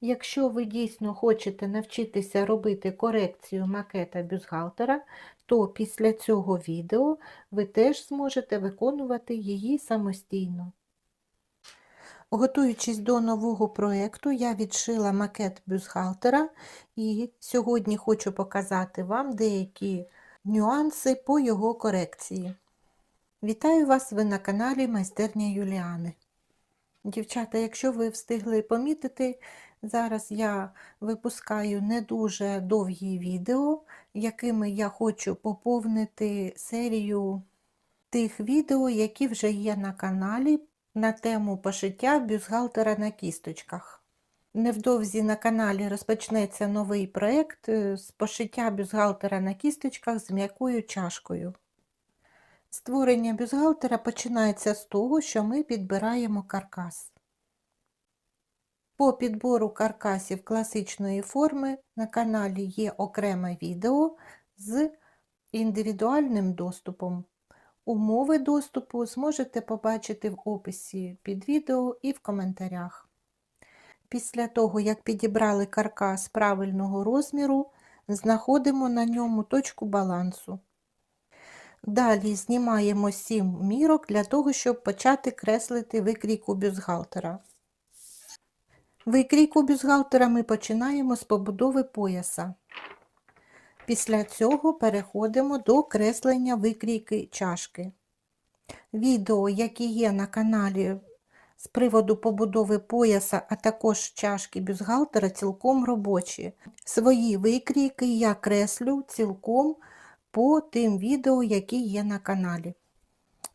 Якщо ви дійсно хочете навчитися робити корекцію макета бюстгальтера, то після цього відео ви теж зможете виконувати її самостійно. Готуючись до нового проєкту, я відшила макет бюстгальтера і сьогодні хочу показати вам деякі нюанси по його корекції. Вітаю вас! Ви на каналі Майстерня Юліани. Дівчата, якщо ви встигли помітити, зараз я випускаю не дуже довгі відео, якими я хочу поповнити серію тих відео, які вже є на каналі на тему пошиття бюстгальтера на кісточках. Невдовзі на каналі розпочнеться новий проєкт з пошиття бюстгальтера на кісточках з м'якою чашкою. Створення бюстгальтера починається з того, що ми підбираємо каркас. По підбору каркасів класичної форми на каналі є окреме відео з індивідуальним доступом. Умови доступу зможете побачити в описі під відео і в коментарях. Після того, як підібрали каркас правильного розміру, знаходимо на ньому точку балансу. Далі знімаємо 7 мірок для того, щоб почати креслити викрійку бюстгальтера. Викрійку бюстгальтера ми починаємо з побудови пояса. Після цього переходимо до креслення викрійки чашки. Відео, які є на каналі з приводу побудови пояса, а також чашки бюстгальтера, цілком робочі. Свої викрійки я креслю цілком по тим відео, які є на каналі.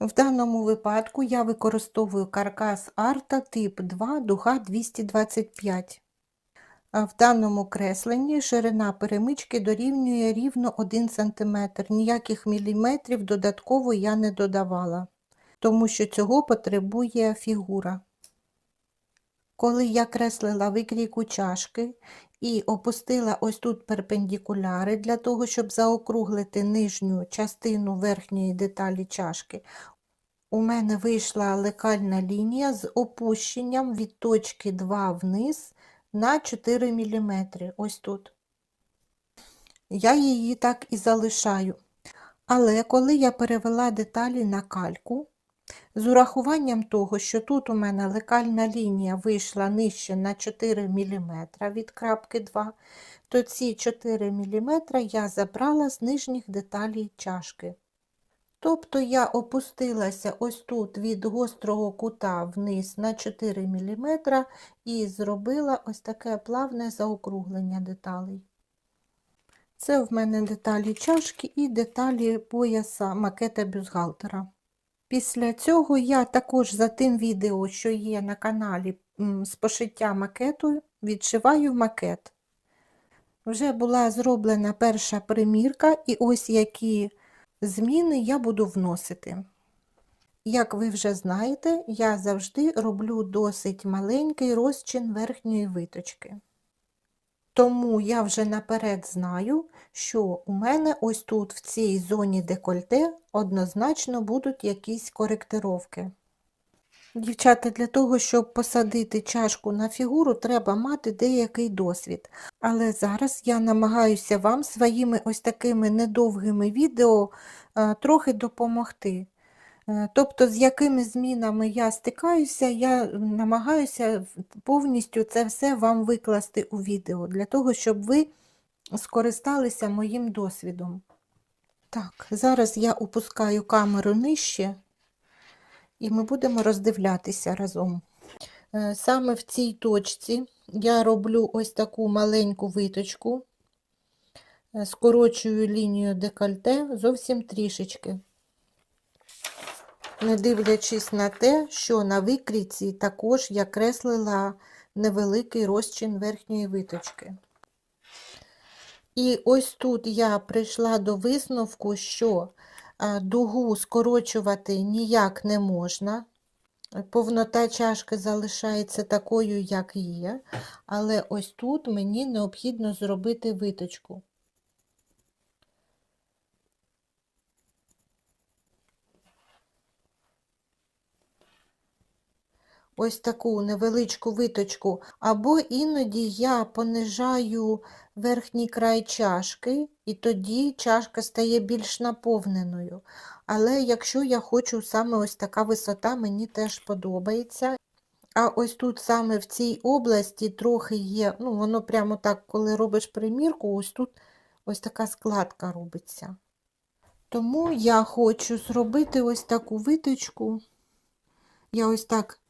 В даному випадку я використовую каркас Арта тип 2, дуга 225. А в даному кресленні ширина перемички дорівнює рівно 1 см. Ніяких міліметрів додатково я не додавала, тому що цього потребує фігура. Коли я креслила викрійку чашки і опустила ось тут перпендикуляри для того, щоб заокруглити нижню частину верхньої деталі чашки, у мене вийшла лекальна лінія з опущенням від точки 2 вниз на 4 мм. Ось тут. Я її так і залишаю. Але коли я перевела деталі на кальку, з урахуванням того, що тут у мене лекальна лінія вийшла нижче на 4 мм від крапки 2, то ці 4 мм я забрала з нижніх деталей чашки. Тобто я опустилася ось тут від гострого кута вниз на 4 мм і зробила ось таке плавне заокруглення деталей. Це в мене деталі чашки і деталі пояса макета бюстгальтера. Після цього я також за тим відео, що є на каналі з пошиття макету, відшиваю макет. Вже була зроблена перша примірка, і ось які зміни я буду вносити. Як ви вже знаєте, я завжди роблю досить маленький розчин верхньої виточки. Тому я вже наперед знаю, що у мене ось тут в цій зоні декольте однозначно будуть якісь коректировки. Дівчата, для того, щоб посадити чашку на фігуру, треба мати деякий досвід. Але зараз я намагаюся вам своїми ось такими недовгими відео трохи допомогти. Тобто, з якими змінами я стикаюся, я намагаюся повністю це все вам викласти у відео, для того, щоб ви скористалися моїм досвідом. Так, зараз я опускаю камеру нижче, і ми будемо роздивлятися разом. Саме в цій точці я роблю ось таку маленьку виточку, скорочую лінію декольте зовсім трішечки, не дивлячись на те, що на викрійці також я креслила невеликий розчин верхньої виточки. І ось тут я прийшла до висновку, що дугу скорочувати ніяк не можна. Повнота чашки залишається такою, як є, але ось тут мені необхідно зробити виточку. ось таку невеличку виточку, або іноді я понижаю верхній край чашки, і тоді чашка стає більш наповненою. Але якщо я хочу саме ось така висота, мені теж подобається. А ось тут саме в цій області трохи є, ну воно прямо так, коли робиш примірку, ось тут ось така складка робиться. Тому я хочу зробити ось таку виточку. Я ось так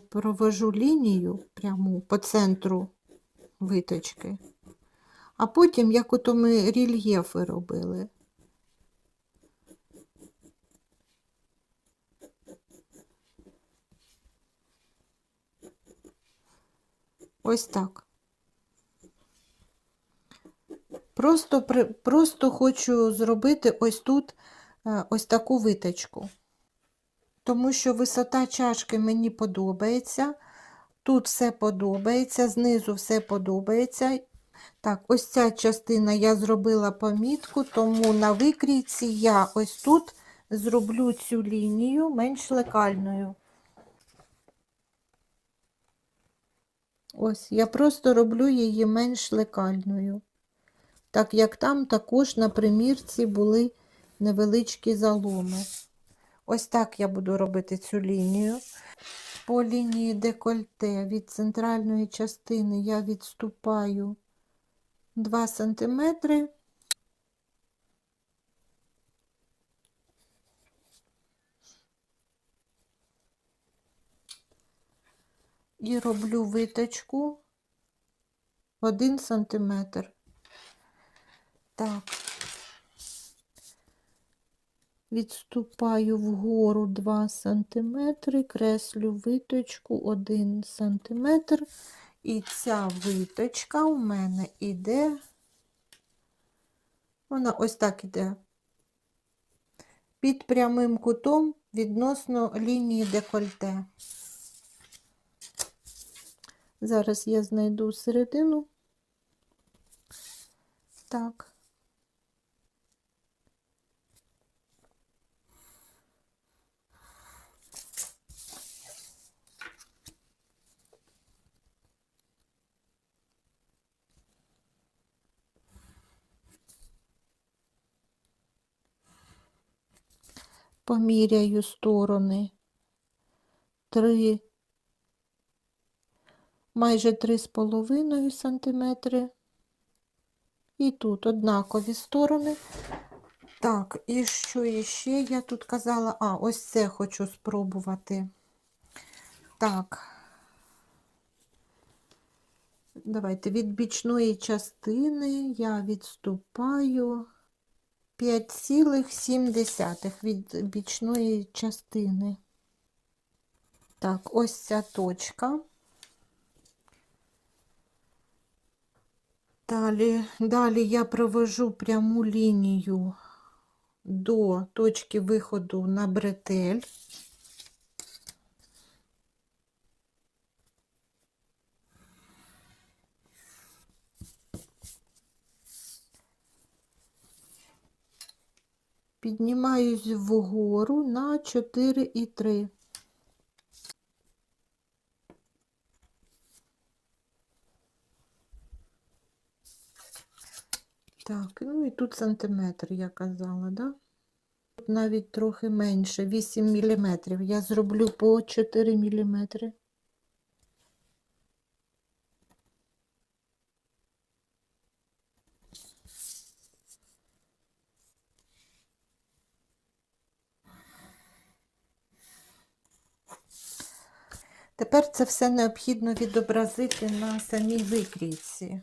провожу лінію пряму по центру виточки, а потім, як ото ми рельєфи робили. Ось так. Просто хочу зробити ось тут ось таку виточку. Тому що висота чашки мені подобається. Тут все подобається, знизу все подобається. Так, ось ця частина я зробила помітку, тому на викрійці я ось тут зроблю цю лінію менш лекальною. Ось, я просто роблю її менш лекальною. Так як там також на примірці були невеличкі заломи. Ось так я буду робити цю лінію. По лінії декольте від центральної частини я відступаю 2 см. І роблю виточку 1 см. Так, відступаю вгору 2 см, креслю виточку 1 см. І ця виточка у мене іде, вона ось так іде, під прямим кутом відносно лінії декольте. Зараз я знайду середину. Так. Поміряю сторони 3, майже 3,5 см. І тут однакові сторони. Так, і що іще я тут казала? А, ось це хочу спробувати. Так, давайте від бічної частини я відступаю 5,7 від бічної частини. Так, ось ця точка. Далі я провожу пряму лінію до точки виходу на бретель. Піднімаюсь вгору на 4,3. Так, ну і тут сантиметр, я казала, да? Тут навіть трохи менше, 8 мм. Я зроблю по 4 мм. Тепер це все необхідно відобразити на самій викрійці.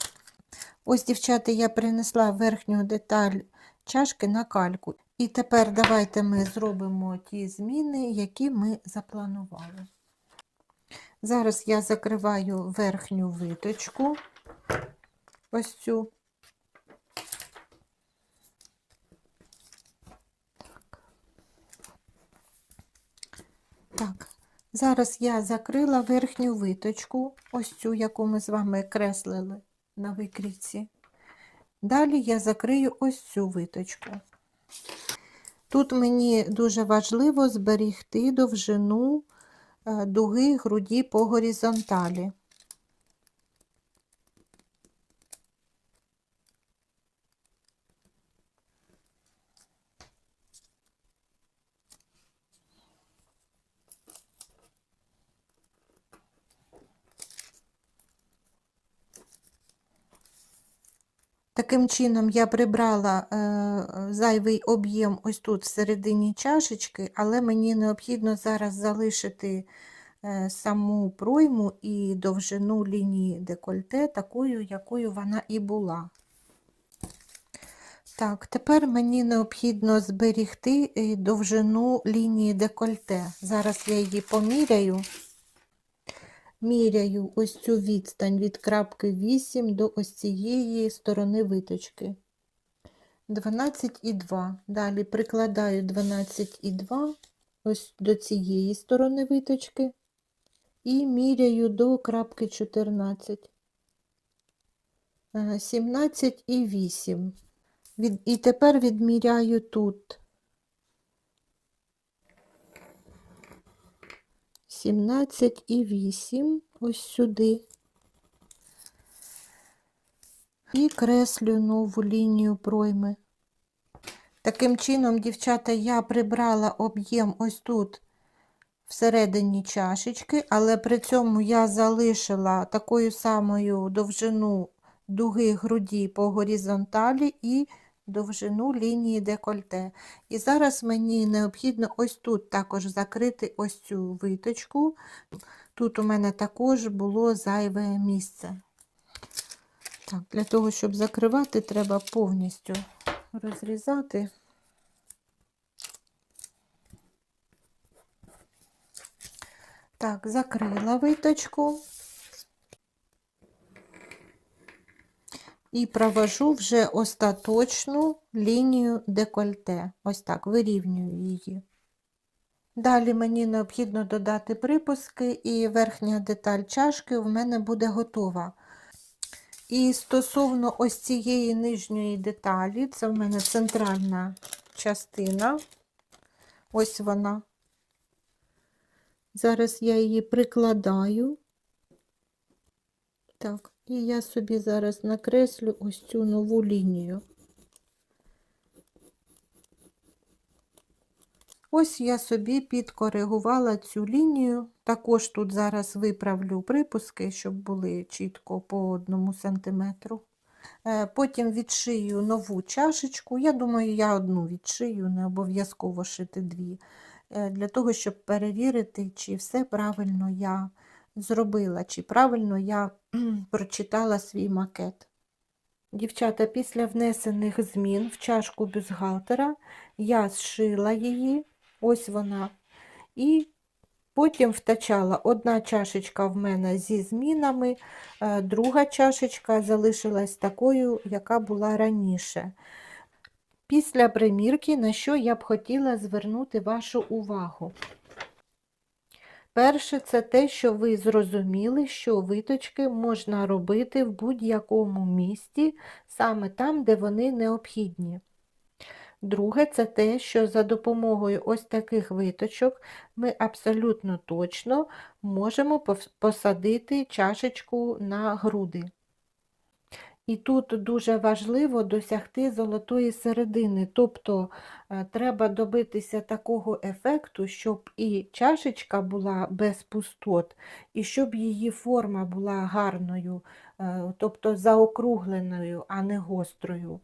Ось, дівчата, я принесла верхню деталь чашки на кальку. І тепер давайте ми зробимо ті зміни, які ми запланували. Зараз я закриваю верхню виточку, ось цю. Так, зараз я закрила верхню виточку, ось цю, яку ми з вами креслили на викрійці. Далі я закрию ось цю виточку. Тут мені дуже важливо зберегти довжину дуги груді по горизонталі. Таким чином я прибрала зайвий об'єм ось тут всередині чашечки, але мені необхідно зараз залишити саму пройму і довжину лінії декольте такою, якою вона і була. Так, тепер мені необхідно зберегти довжину лінії декольте. Зараз я її поміряю. Міряю ось цю відстань від крапки 8 до ось цієї сторони виточки. 12,2. Далі прикладаю 12,2 ось до цієї сторони виточки і міряю до крапки 14. 17,8. І тепер відміряю тут 17,8 ось сюди. І креслю нову лінію пройми. Таким чином, дівчата, я прибрала об'єм ось тут всередині чашечки, але при цьому я залишила такою самою довжину дуги груді по горизонталі і довжину лінії декольте. І зараз мені необхідно ось тут також закрити ось цю виточку. Тут у мене також було зайве місце. Так, для того, щоб закривати, треба повністю розрізати. Так, закрила виточку і провожу вже остаточну лінію декольте. Ось так, вирівнюю її. Далі мені необхідно додати припуски, і верхня деталь чашки в мене буде готова. І стосовно ось цієї нижньої деталі, це в мене центральна частина, ось вона. Зараз я її прикладаю. Так, і я собі зараз накреслю ось цю нову лінію. Ось я собі підкоригувала цю лінію. Також тут зараз виправлю припуски, щоб були чітко по 1 см. Потім відшию нову чашечку. Я думаю, я одну відшию, не обов'язково шити 2. Для того, щоб перевірити, чи все правильно я зробила, чи правильно я прочитала свій макет. Дівчата, після внесених змін в чашку бюстгальтера я зшила її, ось вона, і потім втачала. Одна чашечка в мене зі змінами, друга чашечка залишилась такою, яка була раніше. Після примірки, на що я б хотіла звернути вашу увагу. Перше, це те, що ви зрозуміли, що виточки можна робити в будь-якому місці, саме там, де вони необхідні. Друге, це те, що за допомогою ось таких виточок ми абсолютно точно можемо посадити чашечку на груди. І тут дуже важливо досягти золотої середини, тобто треба добитися такого ефекту, щоб і чашечка була без пустот, і щоб її форма була гарною, тобто заокругленою, а не гострою.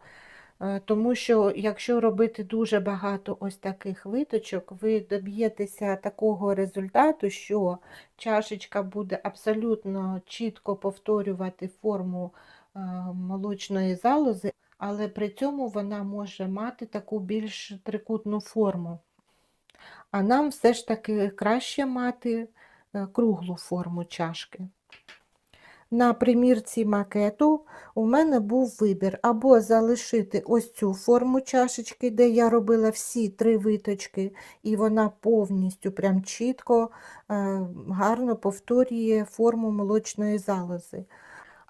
Тому що, якщо робити дуже багато ось таких виточок, ви доб'єтеся такого результату, що чашечка буде абсолютно чітко повторювати форму молочної залози, але при цьому вона може мати таку більш трикутну форму. А нам все ж таки краще мати круглу форму чашки. На примірці макету у мене був вибір або залишити ось цю форму чашечки, де я робила всі 3 виточки, і вона повністю прям чітко, гарно повторює форму молочної залози.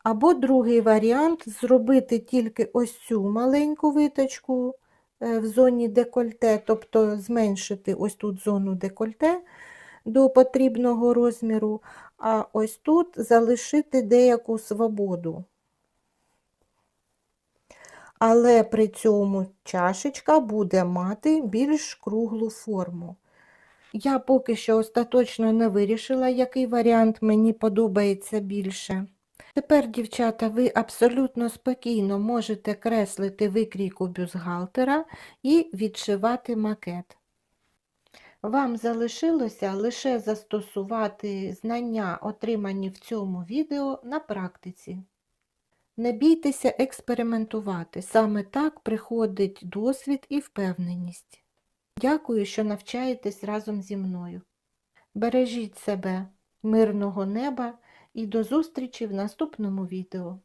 Або другий варіант – зробити тільки ось цю маленьку виточку в зоні декольте, тобто зменшити ось тут зону декольте, до потрібного розміру, а ось тут залишити деяку свободу. Але при цьому чашечка буде мати більш круглу форму. Я поки що остаточно не вирішила, який варіант мені подобається більше. Тепер, дівчата, ви абсолютно спокійно можете креслити викрійку бюстгальтера і відшивати макет. Вам залишилося лише застосувати знання, отримані в цьому відео, на практиці. Не бійтеся експериментувати, саме так приходить досвід і впевненість. Дякую, що навчаєтесь разом зі мною. Бережіть себе, мирного неба і до зустрічі в наступному відео.